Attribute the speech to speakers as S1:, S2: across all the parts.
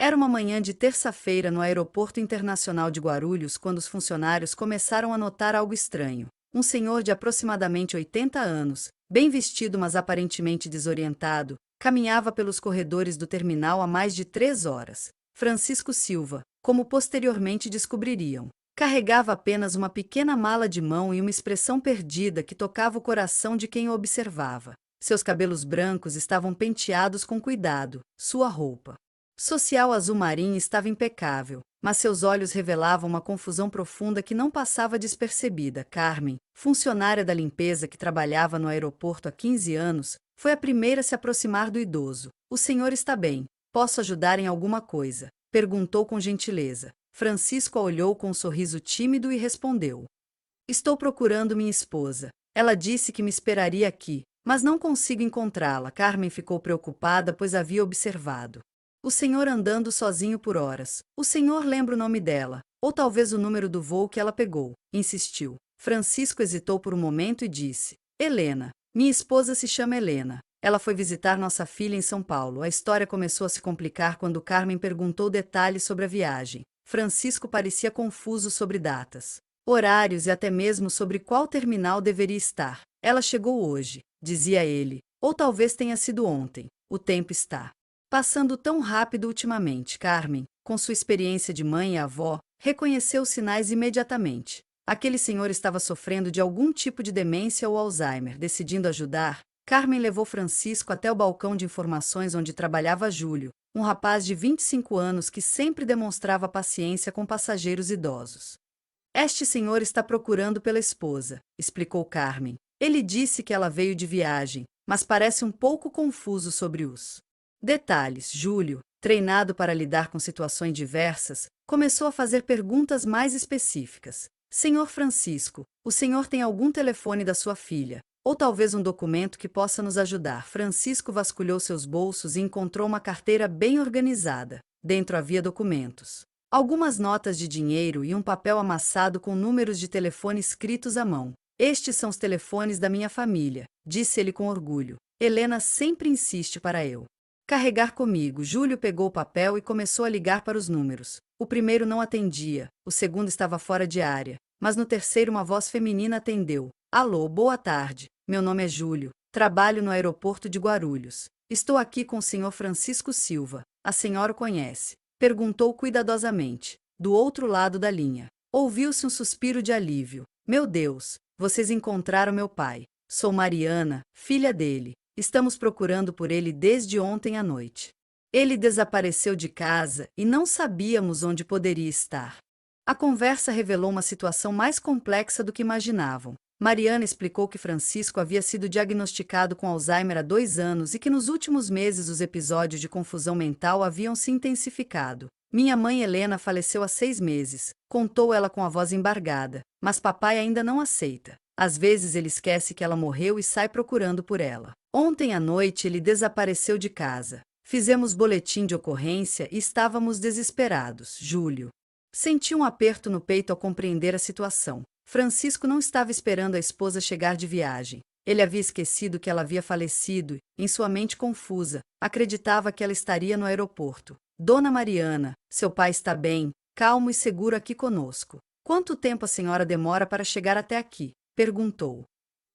S1: Era uma manhã de terça-feira no Aeroporto Internacional de Guarulhos quando os funcionários começaram a notar algo estranho. Um senhor de aproximadamente 80 anos, bem vestido mas aparentemente desorientado, caminhava pelos corredores do terminal há mais de 3 horas. Francisco Silva, como posteriormente descobririam, carregava apenas uma pequena mala de mão e uma expressão perdida que tocava o coração de quem o observava. Seus cabelos brancos estavam penteados com cuidado, sua roupa social azul marinho estava impecável, mas seus olhos revelavam uma confusão profunda que não passava despercebida. Carmen, funcionária da limpeza que trabalhava no aeroporto há 15 anos, foi a primeira a se aproximar do idoso. O senhor está bem? Posso ajudar em alguma coisa? Perguntou com gentileza. Francisco a olhou com um sorriso tímido e respondeu: Estou procurando minha esposa. Ela disse que me esperaria aqui, mas não consigo encontrá-la. Carmen ficou preocupada pois havia observado o senhor andando sozinho por horas. O senhor lembra o nome dela, ou talvez o número do voo que ela pegou? Insistiu. Francisco hesitou por um momento e disse: Helena. Minha esposa se chama Helena. Ela foi visitar nossa filha em São Paulo. A história começou a se complicar quando Carmen perguntou detalhes sobre a viagem. Francisco parecia confuso sobre datas, horários e até mesmo sobre qual terminal deveria estar. Ela chegou hoje, dizia ele, ou talvez tenha sido ontem. O tempo está passando tão rápido ultimamente. Carmen, com sua experiência de mãe e avó, reconheceu os sinais imediatamente. Aquele senhor estava sofrendo de algum tipo de demência ou Alzheimer. Decidindo ajudar, Carmen levou Francisco até o balcão de informações onde trabalhava Júlio, um rapaz de 25 anos que sempre demonstrava paciência com passageiros idosos. Este senhor está procurando pela esposa, explicou Carmen. Ele disse que ela veio de viagem, mas parece um pouco confuso sobre os detalhes. Júlio, treinado para lidar com situações diversas, começou a fazer perguntas mais específicas. Senhor Francisco, o senhor tem algum telefone da sua filha? Ou talvez um documento que possa nos ajudar? Francisco vasculhou seus bolsos e encontrou uma carteira bem organizada. Dentro havia documentos, algumas notas de dinheiro e um papel amassado com números de telefone escritos à mão. Estes são os telefones da minha família, disse ele com orgulho. Helena sempre insiste para eu carregar comigo. Júlio pegou o papel e começou a ligar para os números. O primeiro não atendia, o segundo estava fora de área, mas no terceiro uma voz feminina atendeu. Alô, boa tarde. Meu nome é Júlio. Trabalho no aeroporto de Guarulhos. Estou aqui com o senhor Francisco Silva. A senhora o conhece? Perguntou cuidadosamente. Do outro lado da linha, ouviu-se um suspiro de alívio. Meu Deus, vocês encontraram meu pai. Sou Mariana, filha dele. Estamos procurando por ele desde ontem à noite. Ele desapareceu de casa e não sabíamos onde poderia estar. A conversa revelou uma situação mais complexa do que imaginavam. Mariana explicou que Francisco havia sido diagnosticado com Alzheimer há 2 anos e que nos últimos meses os episódios de confusão mental haviam se intensificado. Minha mãe Helena faleceu há 6 meses, contou ela com a voz embargada, mas papai ainda não aceita. Às vezes ele esquece que ela morreu e sai procurando por ela. Ontem à noite ele desapareceu de casa. Fizemos boletim de ocorrência e estávamos desesperados. Júlio sentiu um aperto no peito ao compreender a situação. Francisco não estava esperando a esposa chegar de viagem. Ele havia esquecido que ela havia falecido e, em sua mente confusa, acreditava que ela estaria no aeroporto. Dona Mariana, seu pai está bem, calmo e seguro aqui conosco. Quanto tempo a senhora demora para chegar até aqui? Perguntou.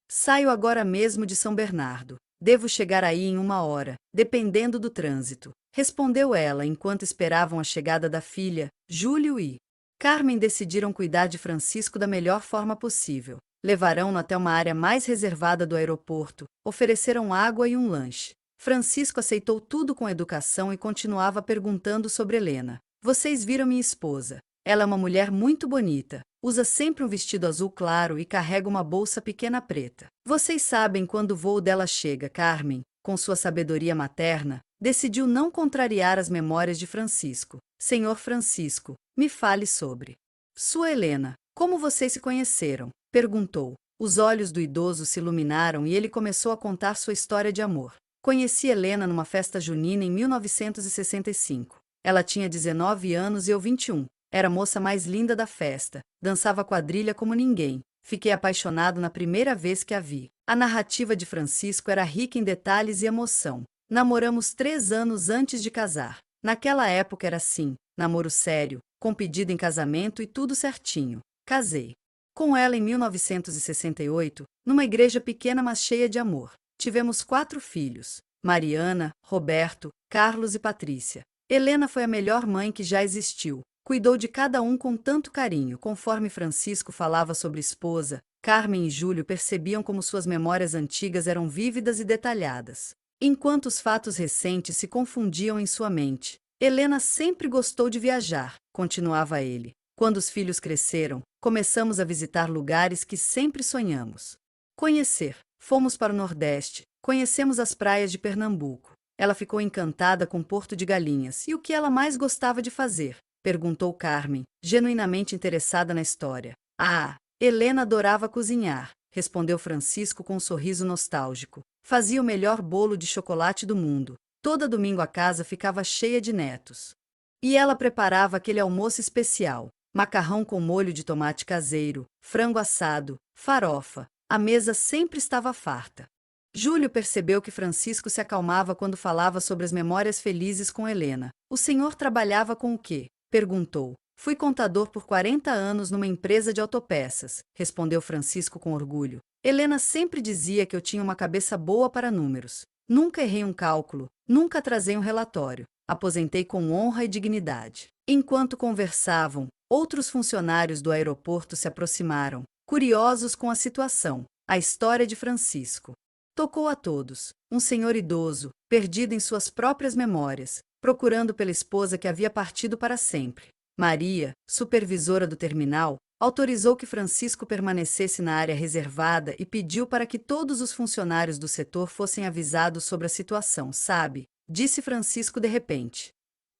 S1: Saio agora mesmo de São Bernardo. Devo chegar aí em 1 hora, dependendo do trânsito. Respondeu ela enquanto esperavam a chegada da filha. Júlio e Carmen decidiram cuidar de Francisco da melhor forma possível. Levarão-no até uma área mais reservada do aeroporto, ofereceram água e um lanche. Francisco aceitou tudo com educação e continuava perguntando sobre Helena. Vocês viram minha esposa? Ela é uma mulher muito bonita. Usa sempre um vestido azul claro e carrega uma bolsa pequena preta. Vocês sabem quando o voo dela chega? Carmen, com sua sabedoria materna, decidiu não contrariar as memórias de Francisco. Senhor Francisco, me fale sobre sua Helena. Como vocês se conheceram? Perguntou. Os olhos do idoso se iluminaram e ele começou a contar sua história de amor. Conheci Helena numa festa junina em 1965. Ela tinha 19 anos e eu 21. Era a moça mais linda da festa, dançava quadrilha como ninguém. Fiquei apaixonado na primeira vez que a vi. A narrativa de Francisco era rica em detalhes e emoção. Namoramos 3 anos antes de casar. Naquela época era assim, namoro sério, com pedido em casamento e tudo certinho. Casei com ela em 1968, numa igreja pequena mas cheia de amor. Tivemos 4 filhos: Mariana, Roberto, Carlos e Patrícia. Helena foi a melhor mãe que já existiu. Cuidou de cada um com tanto carinho. Conforme Francisco falava sobre esposa, Carmen e Júlio percebiam como suas memórias antigas eram vívidas e detalhadas, enquanto os fatos recentes se confundiam em sua mente. Helena sempre gostou de viajar, continuava ele. Quando os filhos cresceram, começamos a visitar lugares que sempre sonhamos conhecer. Fomos para o Nordeste, conhecemos as praias de Pernambuco. Ela ficou encantada com Porto de Galinhas. E o que ela mais gostava de fazer? Perguntou Carmen, genuinamente interessada na história. Ah, Helena adorava cozinhar, respondeu Francisco com um sorriso nostálgico. Fazia o melhor bolo de chocolate do mundo. Todo domingo a casa ficava cheia de netos. E ela preparava aquele almoço especial: macarrão com molho de tomate caseiro, frango assado, farofa. A mesa sempre estava farta. Júlio percebeu que Francisco se acalmava quando falava sobre as memórias felizes com Helena. O senhor trabalhava com o quê? Perguntou. Fui contador por 40 anos numa empresa de autopeças, respondeu Francisco com orgulho. Helena sempre dizia que eu tinha uma cabeça boa para números. Nunca errei um cálculo, nunca atrasei um relatório. Aposentei com honra e dignidade. Enquanto conversavam, outros funcionários do aeroporto se aproximaram, curiosos com a situação. A história de Francisco tocou a todos. Um senhor idoso, perdido em suas próprias memórias, procurando pela esposa que havia partido para sempre. Maria, supervisora do terminal, autorizou que Francisco permanecesse na área reservada e pediu para que todos os funcionários do setor fossem avisados sobre a situação. Sabe? Disse Francisco de repente.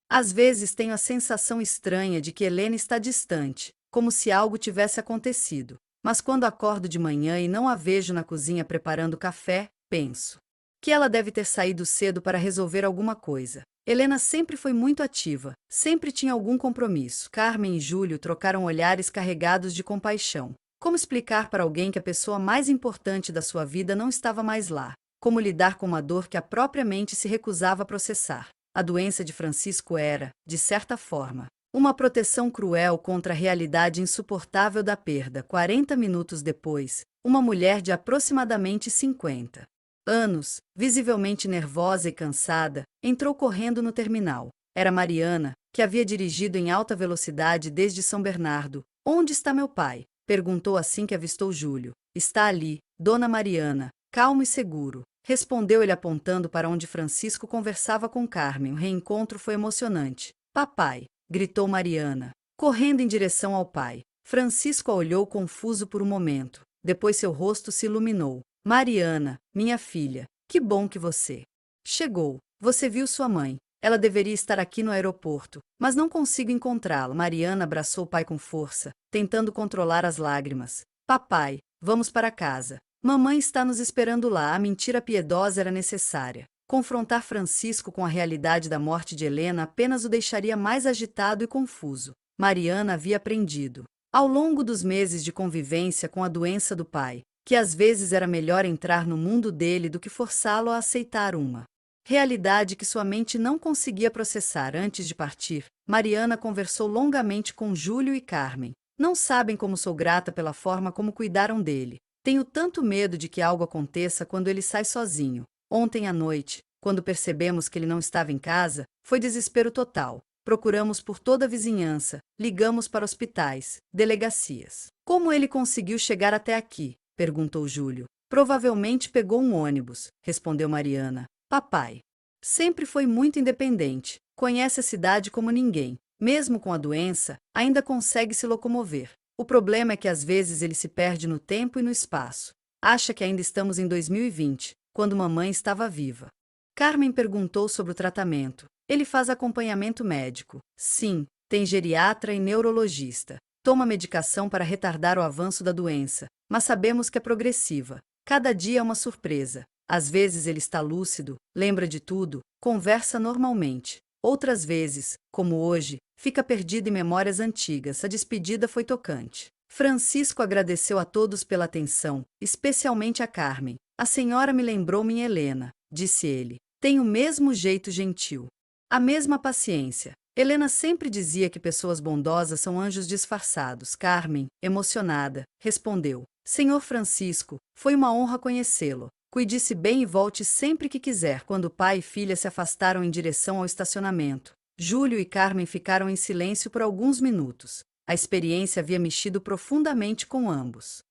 S1: Às vezes tenho a sensação estranha de que Helena está distante, como se algo tivesse acontecido. Mas quando acordo de manhã e não a vejo na cozinha preparando café, penso que ela deve ter saído cedo para resolver alguma coisa. Helena sempre foi muito ativa, sempre tinha algum compromisso. Carmen e Júlio trocaram olhares carregados de compaixão. Como explicar para alguém que a pessoa mais importante da sua vida não estava mais lá? Como lidar com uma dor que a própria mente se recusava a processar? A doença de Francisco era, de certa forma, uma proteção cruel contra a realidade insuportável da perda. 40 minutos depois, uma mulher de aproximadamente 50 anos, visivelmente nervosa e cansada, entrou correndo no terminal. Era Mariana, que havia dirigido em alta velocidade desde São Bernardo. Onde está meu pai? Perguntou assim que avistou Júlio. Está ali, Dona Mariana, calmo e seguro, respondeu ele apontando para onde Francisco conversava com Carmen. O reencontro foi emocionante. Papai! Gritou Mariana, correndo em direção ao pai. Francisco a olhou confuso por um momento. Depois seu rosto se iluminou. Mariana, minha filha, que bom que você chegou. Você viu sua mãe. Ela deveria estar aqui no aeroporto, mas não consigo encontrá-la. Mariana abraçou o pai com força, tentando controlar as lágrimas. Papai, vamos para casa. Mamãe está nos esperando lá. A mentira piedosa era necessária. Confrontar Francisco com a realidade da morte de Helena apenas o deixaria mais agitado e confuso. Mariana havia aprendido, ao longo dos meses de convivência com a doença do pai, que às vezes era melhor entrar no mundo dele do que forçá-lo a aceitar uma realidade que sua mente não conseguia processar. Antes de partir, Mariana conversou longamente com Júlio e Carmen. Não sabem como sou grata pela forma como cuidaram dele. Tenho tanto medo de que algo aconteça quando ele sai sozinho. Ontem à noite, quando percebemos que ele não estava em casa, foi desespero total. Procuramos por toda a vizinhança, ligamos para hospitais, delegacias. Como ele conseguiu chegar até aqui? Perguntou Júlio. Provavelmente pegou um ônibus, respondeu Mariana. Papai sempre foi muito independente, conhece a cidade como ninguém. Mesmo com a doença, ainda consegue se locomover. O problema é que às vezes ele se perde no tempo e no espaço. Acha que ainda estamos em 2020, quando mamãe estava viva. Carmen perguntou sobre o tratamento. Ele faz acompanhamento médico. Sim, tem geriatra e neurologista. Toma medicação para retardar o avanço da doença, mas sabemos que é progressiva. Cada dia é uma surpresa. Às vezes ele está lúcido, lembra de tudo, conversa normalmente. Outras vezes, como hoje, fica perdido em memórias antigas. A despedida foi tocante. Francisco agradeceu a todos pela atenção, especialmente a Carmen. A senhora me lembrou minha Helena, disse ele. Tem o mesmo jeito gentil. A mesma paciência. Helena sempre dizia que pessoas bondosas são anjos disfarçados. Carmen, emocionada, respondeu: Senhor Francisco, foi uma honra conhecê-lo. Cuide-se bem e volte sempre que quiser. Quando o pai e filha se afastaram em direção ao estacionamento, Júlio e Carmen ficaram em silêncio por alguns minutos. A experiência havia mexido profundamente com ambos.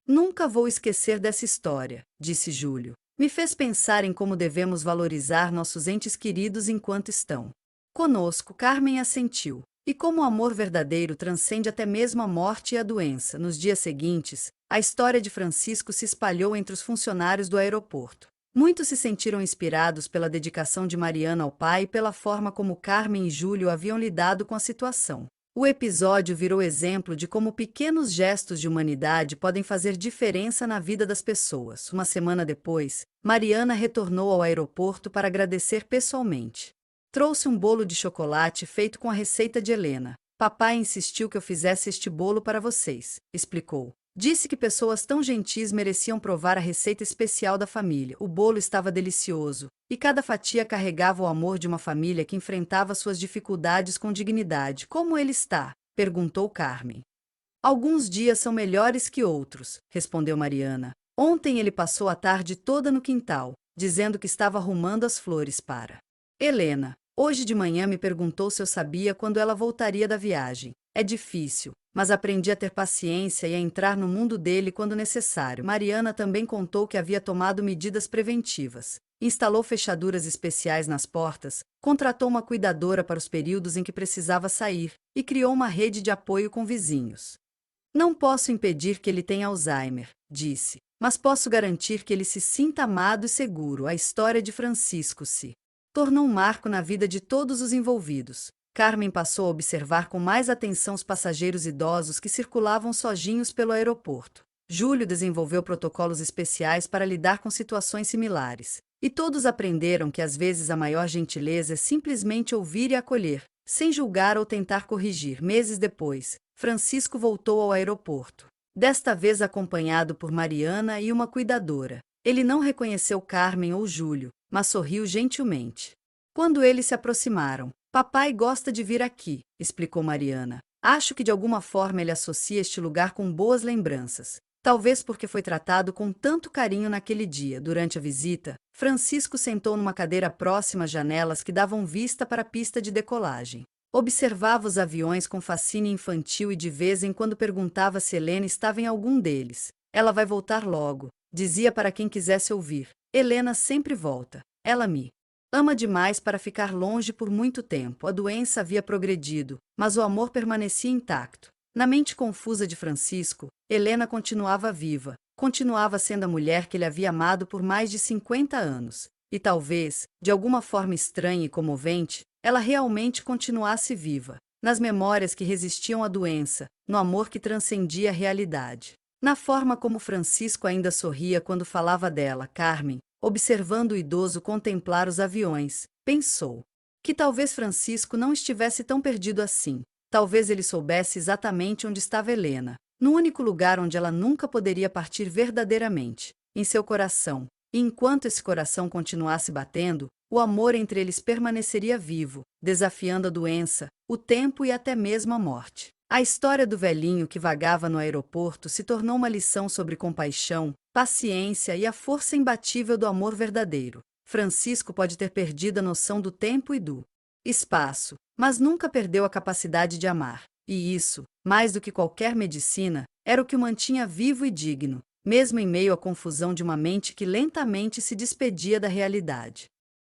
S1: Nunca vou esquecer dessa história, disse Júlio. Me fez pensar em como devemos valorizar nossos entes queridos enquanto estão conosco. Carmen assentiu. E como o amor verdadeiro transcende até mesmo a morte e a doença. Nos dias seguintes, a história de Francisco se espalhou entre os funcionários do aeroporto. Muitos se sentiram inspirados pela dedicação de Mariana ao pai e pela forma como Carmen e Júlio haviam lidado com a situação. O episódio virou exemplo de como pequenos gestos de humanidade podem fazer diferença na vida das pessoas. Uma semana depois, Mariana retornou ao aeroporto para agradecer pessoalmente. Trouxe um bolo de chocolate feito com a receita de Helena. Papai insistiu que eu fizesse este bolo para vocês, explicou. Disse que pessoas tão gentis mereciam provar a receita especial da família. O bolo estava delicioso, e cada fatia carregava o amor de uma família que enfrentava suas dificuldades com dignidade. Como ele está? Perguntou Carmen. Alguns dias são melhores que outros, respondeu Mariana. Ontem ele passou a tarde toda no quintal, dizendo que estava arrumando as flores para Helena. Hoje de manhã me perguntou se eu sabia quando ela voltaria da viagem. É difícil, mas aprendi a ter paciência e a entrar no mundo dele quando necessário. Mariana também contou que havia tomado medidas preventivas. Instalou fechaduras especiais nas portas, contratou uma cuidadora para os períodos em que precisava sair e criou uma rede de apoio com vizinhos. Não posso impedir que ele tenha Alzheimer, disse, mas posso garantir que ele se sinta amado e seguro. A história de Francisco se tornou um marco na vida de todos os envolvidos. Carmen passou a observar com mais atenção os passageiros idosos que circulavam sozinhos pelo aeroporto. Júlio desenvolveu protocolos especiais para lidar com situações similares. E todos aprenderam que às vezes a maior gentileza é simplesmente ouvir e acolher, sem julgar ou tentar corrigir. Meses depois, Francisco voltou ao aeroporto. Desta vez acompanhado por Mariana e uma cuidadora. Ele não reconheceu Carmen ou Júlio, mas sorriu gentilmente. Quando eles se aproximaram, papai gosta de vir aqui, explicou Mariana. Acho que de alguma forma ele associa este lugar com boas lembranças. Talvez porque foi tratado com tanto carinho naquele dia. Durante a visita, Francisco sentou numa cadeira próxima às janelas que davam vista para a pista de decolagem. Observava os aviões com fascínio infantil e de vez em quando perguntava se Helena estava em algum deles. Ela vai voltar logo, dizia para quem quisesse ouvir. Helena sempre volta. Ela me ama demais para ficar longe por muito tempo. A doença havia progredido, mas o amor permanecia intacto. Na mente confusa de Francisco, Helena continuava viva, continuava sendo a mulher que ele havia amado por mais de 50 anos. E talvez, de alguma forma estranha e comovente, ela realmente continuasse viva, nas memórias que resistiam à doença, no amor que transcendia a realidade. Na forma como Francisco ainda sorria quando falava dela, Carmen, observando o idoso contemplar os aviões, pensou que talvez Francisco não estivesse tão perdido assim. Talvez ele soubesse exatamente onde estava Helena, no único lugar onde ela nunca poderia partir verdadeiramente, em seu coração. E enquanto esse coração continuasse batendo, o amor entre eles permaneceria vivo, desafiando a doença, o tempo e até mesmo a morte. A história do velhinho que vagava no aeroporto se tornou uma lição sobre compaixão, paciência e a força imbatível do amor verdadeiro. Francisco pode ter perdido a noção do tempo e do espaço, mas nunca perdeu a capacidade de amar. E isso, mais do que qualquer medicina, era o que o mantinha vivo e digno, mesmo em meio à confusão de uma mente que lentamente se despedia da realidade.